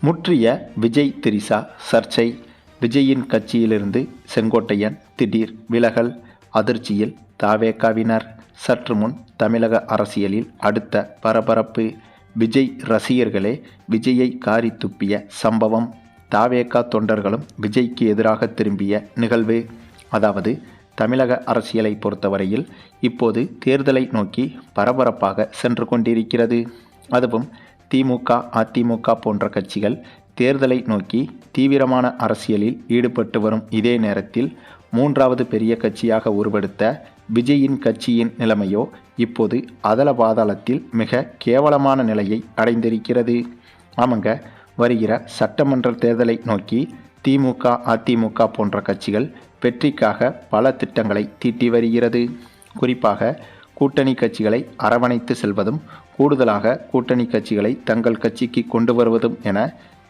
முற்றிய விஜய் திரிசா சர்ச்சை. விஜயின் கட்சியிலிருந்து செங்கோட்டையன் திடீர் விலகல். அதிர்ச்சியில் தவேகாவினர். சற்று முன் தமிழக அரசியலில் அடுத்த பரபரப்பு. விஜய் ரசிகர்களே விஜயை காரி துப்பிய சம்பவம். தவேகா தொண்டர்களும் விஜய்க்கு எதிராக திரும்பிய நிகழ்வு. அதாவது தமிழக அரசியலை பொறுத்தவரையில் இப்போது தேர்தலை நோக்கி பரபரப்பாக சென்று கொண்டிருக்கிறது. அதுவும் திமுக, அதிமுக போன்ற கட்சிகள் தேர்தலை நோக்கி தீவிரமான அரசியலில் ஈடுபட்டு வரும் இதே நேரத்தில் மூன்றாவது பெரிய கட்சியாக உருவெடுத்த விஜயின் கட்சியின் நிலைமையோ இப்போது அதல பாதாளத்தில் மிக கேவலமான நிலையை அடைந்திருக்கிறது. ஆமாங்க, வருகிற சட்டமன்ற தேர்தலை நோக்கி திமுக, அதிமுக போன்ற கட்சிகள் வெற்றிக்காக பல திட்டங்களை தீட்டி வருகிறது. குறிப்பாக கூட்டணி கட்சிகளை அரவணைத்து செல்வதும், கூடுதலாக கூட்டணி கட்சிகளை தங்கள் கட்சிக்கு கொண்டு வருவதும் என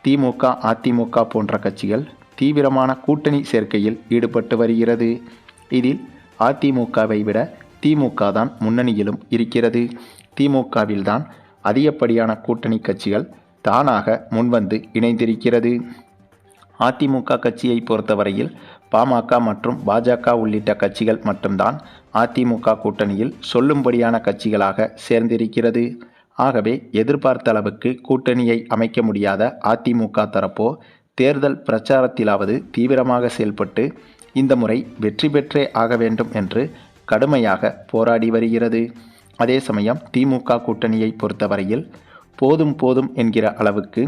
திமுக, அதிமுக போன்ற கட்சிகள் தீவிரமான கூட்டணி சேர்க்கையில் ஈடுபட்டு வருகிறது. இதில் அதிமுகவை விட திமுக தான் முன்னணியிலும் இருக்கிறது. திமுகவில்தான் அதிகப்படியான கூட்டணி கட்சிகள் தானாக முன்வந்து இணைந்திருக்கிறது. அதிமுக கட்சியை பொறுத்தவரையில் பாமக மற்றும் பாஜக உள்ளிட்ட கட்சிகள் மட்டும்தான் அதிமுக கூட்டணியில் சொல்லும்படியான கட்சிகளாக சேர்ந்திருக்கிறது. ஆகவே எதிர்பார்த்த அளவுக்கு கூட்டணியை அமைக்க முடியாத அதிமுக தரப்போ தேர்தல் பிரச்சாரத்திலாவது தீவிரமாக செயல்பட்டு இந்த முறை வெற்றி பெற்றே ஆக வேண்டும் என்று கடுமையாக போராடி வருகிறது. அதே சமயம் திமுக கூட்டணியை பொறுத்தவரையில் போதும் போதும் என்கிற அளவுக்கு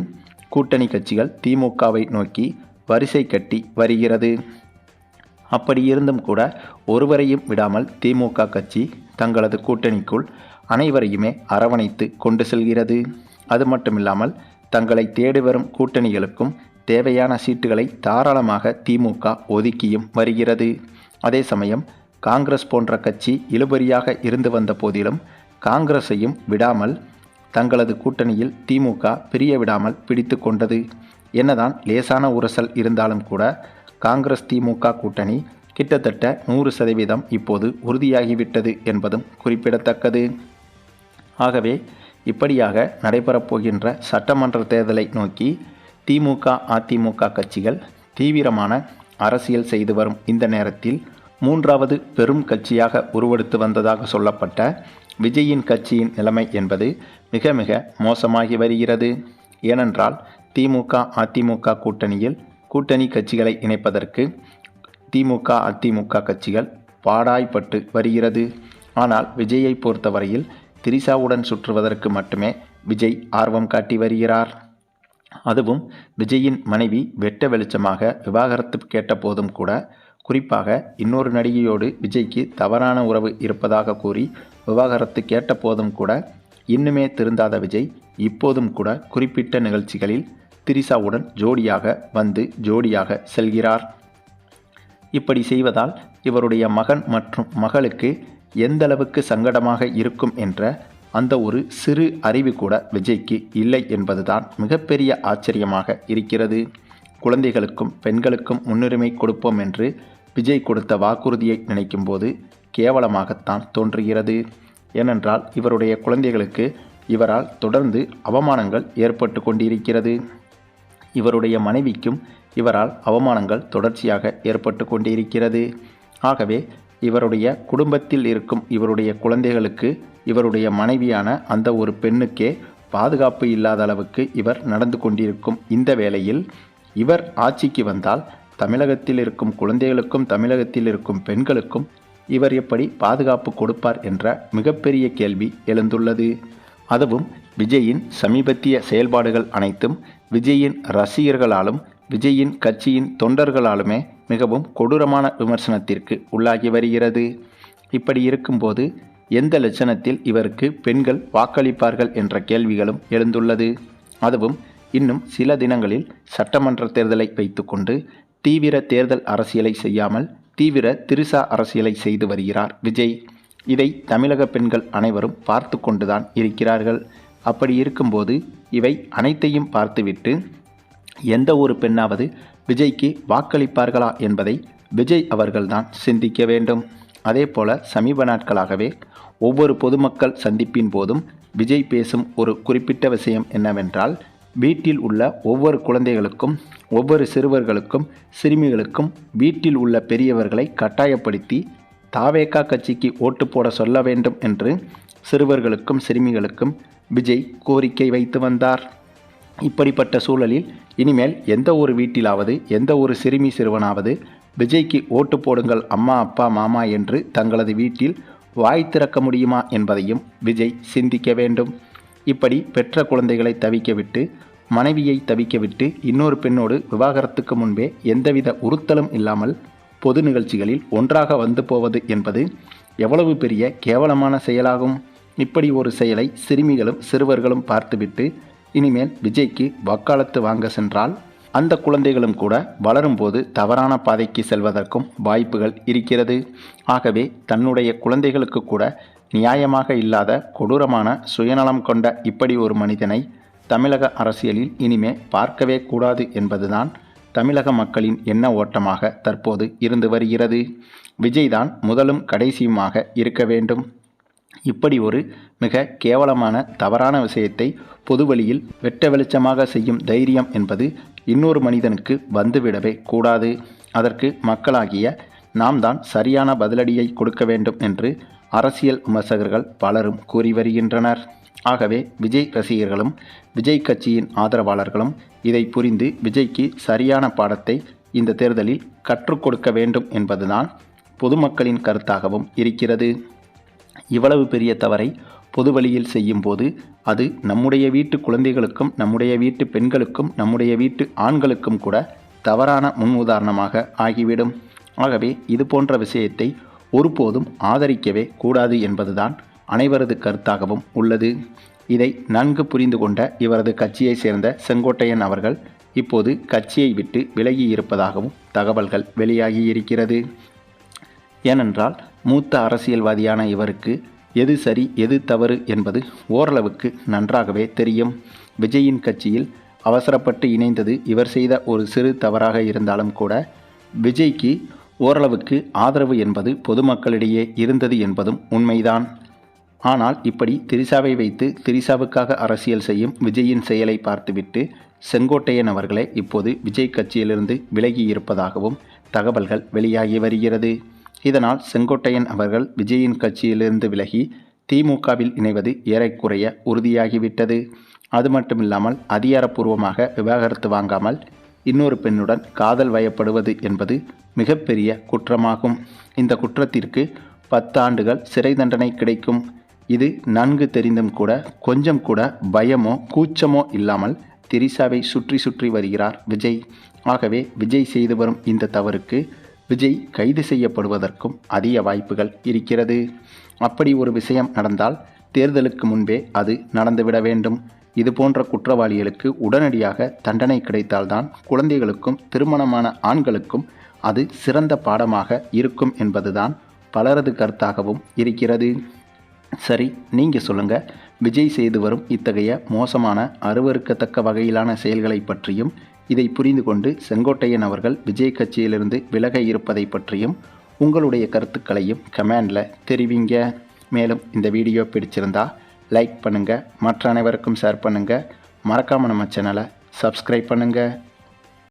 கூட்டணி கட்சிகள் திமுகவை நோக்கி வரிசை கட்டி வருகிறது. அப்படி இருந்தும் கூட ஒருவரையும் விடாமல் திமுக கட்சி தங்களது கூட்டணிக்குள் அனைவரையுமே அரவணைத்து கொண்டு செல்கிறது. அது மட்டுமில்லாமல் தங்களை தேடி வரும் கூட்டணிகளுக்கும் தேவையான சீட்டுகளை தாராளமாக திமுக ஒதுக்கியும் வருகிறது. அதே சமயம் காங்கிரஸ் போன்ற கட்சி இழுபறியாக இருந்து வந்த போதிலும் காங்கிரஸையும் விடாமல் தங்களது கூட்டணியில் திமுக பிரிய விடாமல் பிடித்து கொண்டது. என்னதான் லேசான உரசல் இருந்தாலும் கூட காங்கிரஸ் திமுக கூட்டணி கிட்டத்தட்ட 100% இப்போது உறுதியாகிவிட்டது என்பதும் குறிப்பிடத்தக்கது. ஆகவே இப்படியாக நடைபெறப்போகின்ற சட்டமன்ற தேர்தலை நோக்கி திமுக, அதிமுக கட்சிகள் தீவிரமான அரசியல் செய்து வரும் இந்த நேரத்தில் மூன்றாவது பெரும் கட்சியாக உருவெடுத்து வந்ததாக சொல்லப்பட்ட விஜயின் கட்சியின் நிலைமை என்பது மிக மிக மோசமாகி வருகிறது. ஏனென்றால் திமுக, அதிமுக கூட்டணியில் கூட்டணி கட்சிகளை இணைப்பதற்கு திமுக, அதிமுக கட்சிகள் பாடாய்பட்டு வருகிறது. ஆனால் விஜயை பொறுத்தவரையில் திரிசாவுடன் சுற்றுவதற்கு மட்டுமே விஜய் ஆர்வம் காட்டி வருகிறார். அதுவும் விஜயின் மனைவி வெட்ட வெளிச்சமாக விவாகரத்து கேட்ட போதும் கூட, குறிப்பாக இன்னொரு நடிகையோடு விஜய்க்கு தவறான உறவு இருப்பதாக கூறி விவாகரத்து கேட்ட போதும் கூட இன்னுமே திருந்தாத விஜய் இப்போதும் கூட குறிப்பிட்ட நிகழ்ச்சிகளில் திரிசாவுடன் ஜோடியாக வந்து ஜோடியாக செல்கிறார். இப்படி செய்வதால் இவருடைய மகன் மற்றும் மகளுக்கு எந்த அளவுக்கு சங்கடமாக இருக்கும் என்ற அந்த ஒரு சிறு அறிவு கூட விஜய்க்கு இல்லை என்பதுதான் மிகப்பெரிய ஆச்சரியமாக இருக்கிறது. குழந்தைகளுக்கும் பெண்களுக்கும் முன்னுரிமை கொடுப்போம் என்று விஜய் கொடுத்த வாக்குறுதியை நினைக்கும்போது கேவலமாகத்தான் தோன்றுகிறது. ஏனென்றால் இவருடைய குழந்தைகளுக்கு இவரால் தொடர்ந்து அவமானங்கள் ஏற்பட்டு கொண்டிருக்கிறது. இவருடைய மனைவிக்கும் இவரால் அவமானங்கள் தொடர்ச்சியாக ஏற்பட்டு கொண்டிருக்கிறது. ஆகவே இவருடைய குடும்பத்தில் இருக்கும் இவருடைய குழந்தைகளுக்கு இவருடைய மனைவியான அந்த ஒரு பெண்ணுக்கே பாதுகாப்பு இல்லாத அளவுக்கு இவர் நடந்து கொண்டிருக்கும் இந்த வேளையில் இவர் ஆட்சிக்கு வந்தால் தமிழகத்தில் இருக்கும் குழந்தைகளுக்கும் தமிழகத்தில் இருக்கும் பெண்களுக்கும் இவர் எப்படி பாதுகாப்பு கொடுப்பார் என்ற மிகப்பெரிய கேள்வி எழுந்துள்ளது. அதுவும் விஜயின் சமீபத்திய செயல்பாடுகள் அனைத்தும் விஜயின் ரசிகர்களாலும் விஜயின் கட்சியின் தொண்டர்களாலுமே மிகவும் கொடூரமான விமர்சனத்திற்கு உள்ளாகி வருகிறது. இப்படி இருக்கும்போது எந்த லட்சணத்தில் இவருக்கு பெண்கள் வாக்களிப்பார்கள் என்ற கேள்விகளும் எழுந்துள்ளது. அதுவும் இன்னும் சில தினங்களில் சட்டமன்ற தேர்தலை வைத்துக்கொண்டு தீவிர தேர்தல் அரசியலை செய்யாமல் தீவிர திரிசா அரசியலை செய்து வருகிறார் விஜய். இதை தமிழக பெண்கள் அனைவரும் பார்த்து கொண்டுதான் இருக்கிறார்கள். அப்படி இருக்கும்போது இவை அனைத்தையும் பார்த்துவிட்டு எந்த ஒரு பெண்ணாவது விஜய்க்கு வாக்களிப்பார்களா என்பதை விஜய் அவர்கள்தான் சிந்திக்க வேண்டும். அதே போல சமீப நாட்களாகவே ஒவ்வொரு பொதுமக்கள் சந்திப்பின் போதும் விஜய் பேசும் ஒரு குறிப்பிட்ட விஷயம் என்னவென்றால், வீட்டில் உள்ள ஒவ்வொரு குழந்தைகளுக்கும், ஒவ்வொரு சிறுவர்களுக்கும், சிறுமிகளுக்கும் வீட்டில் உள்ள பெரியவர்களை கட்டாயப்படுத்தி தாவேகா கட்சிக்கு ஓட்டு போட சொல்ல வேண்டும் என்று சிறுவர்களுக்கும் சிறுமிகளுக்கும் விஜய் கோரிக்கை வைத்து வந்தார். இப்படிப்பட்ட சூழலில் இனிமேல் எந்த ஒரு வீட்டிலாவது, எந்த ஒரு சிறுமி சிறுவனாவது விஜய்க்கு ஓட்டு போடுங்கள் அம்மா, அப்பா, மாமா என்று தங்களது வீட்டில் வாய் திறக்க முடியுமா என்பதையும் விஜய் சிந்திக்க வேண்டும். இப்படி பெற்ற குழந்தைகளை தவிக்க விட்டு, மனைவியை தவிக்க விட்டு, இன்னொரு பெண்ணோடு விவாகரத்துக்கு முன்பே எந்தவித உறுத்தலும் இல்லாமல் பொது நிகழ்ச்சிகளில் ஒன்றாக வந்து போவது என்பது எவ்வளவு பெரிய கேவலமான செயலாகும். இப்படி ஒரு செயலை சிறுமிகளும் சிறுவர்களும் பார்த்துவிட்டு இனிமேல் விஜய்க்கு வக்காலத்து வாங்க சென்றால் அந்த குழந்தைகளும் கூட வளரும்போது தவறான பாதைக்கு செல்வதற்கும் வாய்ப்புகள் இருக்கிறது. ஆகவே தன்னுடைய குழந்தைகளுக்கு கூட நியாயமாக இல்லாத கொடூரமான சுயநலம் கொண்ட இப்படி ஒரு மனிதனை தமிழக அரசியலில் இனிமே பார்க்கவே கூடாது என்பதுதான் தமிழக மக்களின் எண்ண ஓட்டமாக தற்போது இருந்து வருகிறது. விஜய்தான் முதலும் கடைசியுமாக இருக்க வேண்டும். இப்படி ஒரு மிக கேவலமான தவறான விஷயத்தை பொதுவெளியில் வெட்ட வெளிச்சமாக செய்யும் தைரியம் என்பது இன்னொரு மனிதனுக்கு வந்துவிடவே கூடாது. அதற்கு மக்களாகிய நாம் தான் சரியான பதிலடியை கொடுக்க வேண்டும் என்று அரசியல் விமர்சகர்கள் பலரும் கூறி வருகின்றனர். ஆகவே விஜய் ரசிகர்களும் விஜய் கட்சியின் ஆதரவாளர்களும் இதை புரிந்து விஜய்க்கு சரியான பாடத்தை இந்த தேர்தலில் கற்றுக் கொடுக்க வேண்டும் என்பதுதான் பொதுமக்களின் கருத்தாகவும் இருக்கிறது. இவ்வளவு பெரிய தவறை பொதுவெளியில் செய்யும்போது அது நம்முடைய வீட்டு குழந்தைகளுக்கும், நம்முடைய வீட்டு பெண்களுக்கும், நம்முடைய வீட்டு ஆண்களுக்கும் கூட தவறான முன் உதாரணமாக ஆகிவிடும். ஆகவே இது போன்ற விஷயத்தை ஒருபோதும் ஆதரிக்கவே கூடாது என்பதுதான் அனைவரது கருத்தாகவும் உள்ளது. இதை நன்கு புரிந்து கொண்ட இவரது கட்சியை சேர்ந்த செங்கோட்டையன் அவர்கள் இப்போது கட்சியை விட்டு விலகி இருப்பதாகவும் தகவல்கள் வெளியாகியிருக்கிறது. ஏனென்றால் மூத்த அரசியல்வாதியான இவருக்கு எது சரி எது தவறு என்பது ஓரளவுக்கு நன்றாகவே தெரியும். விஜயின் கட்சியில் அவசரப்பட்டு இணைந்தது இவர் செய்த ஒரு சிறு தவறாக இருந்தாலும் கூட விஜய்க்கு ஓரளவுக்கு ஆதரவு என்பது பொதுமக்களிடையே இருந்தது என்பதும் உண்மைதான். ஆனால் இப்படி திரிசாவை வைத்து திரிசாவுக்காக அரசியல் செய்யும் விஜயின் செயலை பார்த்துவிட்டு செங்கோட்டையன் அவர்களே இப்போது விஜய் கட்சியிலிருந்து விலகி இருப்பதாகவும் தகவல்கள் வெளியாகி வருகிறது. இதனால் செங்கோட்டையன் அவர்கள் விஜயின் கட்சியிலிருந்து விலகி திமுகவில் இணைவது ஏறக்குறைய உறுதியாகிவிட்டது. அது மட்டுமில்லாமல் அதிகாரப்பூர்வமாக விவாகரத்து வாங்காமல் இன்னொரு பெண்ணுடன் காதல் வயப்படுவது என்பது மிகப்பெரிய குற்றமாகும். இந்த குற்றத்திற்கு 10 ஆண்டுகள் சிறை தண்டனை கிடைக்கும். இது நன்கு தெரிந்தும் கூட கொஞ்சம் கூட பயமோ கூச்சமோ இல்லாமல் திரிசாவை சுற்றி சுற்றி வருகிறார் விஜய். ஆகவே விஜய் செய்து வரும் இந்த தவறுக்கு விஜய் கைது செய்யப்படுவதற்கும் அதிக வாய்ப்புகள் இருக்கிறது. அப்படி ஒரு விஷயம் நடந்தால் தேர்தலுக்கு முன்பே அது நடந்துவிட வேண்டும். இது போன்ற குற்றவாளிகளுக்கு உடனடியாக தண்டனை கிடைத்தால்தான் குழந்தைகளுக்கும் திருமணமான ஆண்களுக்கும் அது சிறந்த பாடமாக இருக்கும் என்பதுதான் பலரது கருத்தாகவும் இருக்கிறது. சரி, நீங்கள் சொல்லுங்கள், விஜய் செய்து வரும் இத்தகைய மோசமான அருவருக்கத்தக்க வகையிலான செயல்களை பற்றியும் இதை புரிந்து கொண்டு செங்கோட்டையன் அவர்கள் விஜய் கட்சியிலிருந்து விலக இருப்பதை பற்றியும் உங்களுடைய கருத்துக்களையும் கமெண்டில் தெரிவிங்க. மேலும் இந்த வீடியோ பிடிச்சிருந்தா லைக் பண்ணுங்கள், மற்ற அனைவருக்கும் ஷேர் பண்ணுங்கள், மறக்காமல் நம்ம சேனலை சப்ஸ்கிரைப் பண்ணுங்கள்.